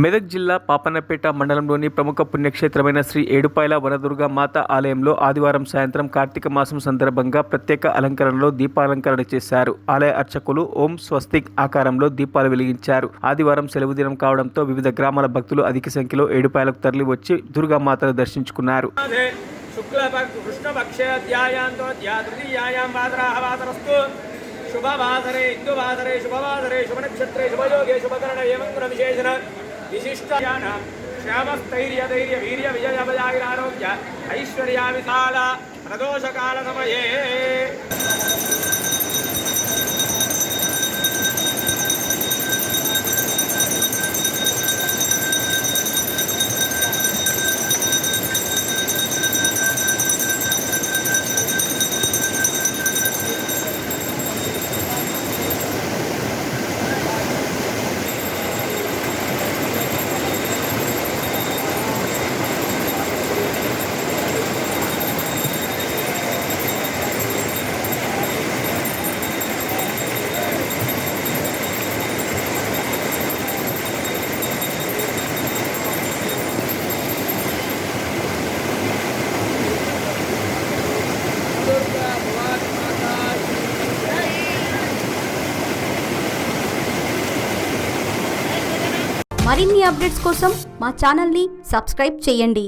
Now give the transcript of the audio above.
మెదక్ జిల్లా పాపన్నపేట మండలంలోని ప్రముఖ పుణ్యక్షేత్రమైన శ్రీ ఏడుపాయల వనదుర్గ మాత ఆలయంలో ఆదివారం సాయంత్రం కార్తీక మాసం సందర్భంగా ప్రత్యేక అలంకరణలో దీపాలంకరణ చేశారు. ఆలయ అర్చకులు ఓం స్వస్తిక్ ఆకారంలో దీపాలు వెలిగించారు. ఆదివారం సెలవు దినం కావడంతో వివిధ గ్రామాల భక్తులు అధిక సంఖ్యలో ఏడుపాయలకు తరలి వచ్చి దుర్గామాతను దర్శించుకున్నారు. शुभवासरे इंदुवासरे शुभवासरे शुभनक्षत्रे शुभयोगे शुभकरण एवं विशेषण विशिष्टायान श्यामस्थैर्य धैर्य वीर्य विजय भयागिरारोग्य ऐश्वर्या विशाल प्रदोषकाल समये మరిన్ని అప్డేట్స్ కోసం మా ఛానల్ని సబ్స్క్రైబ్ చేయండి.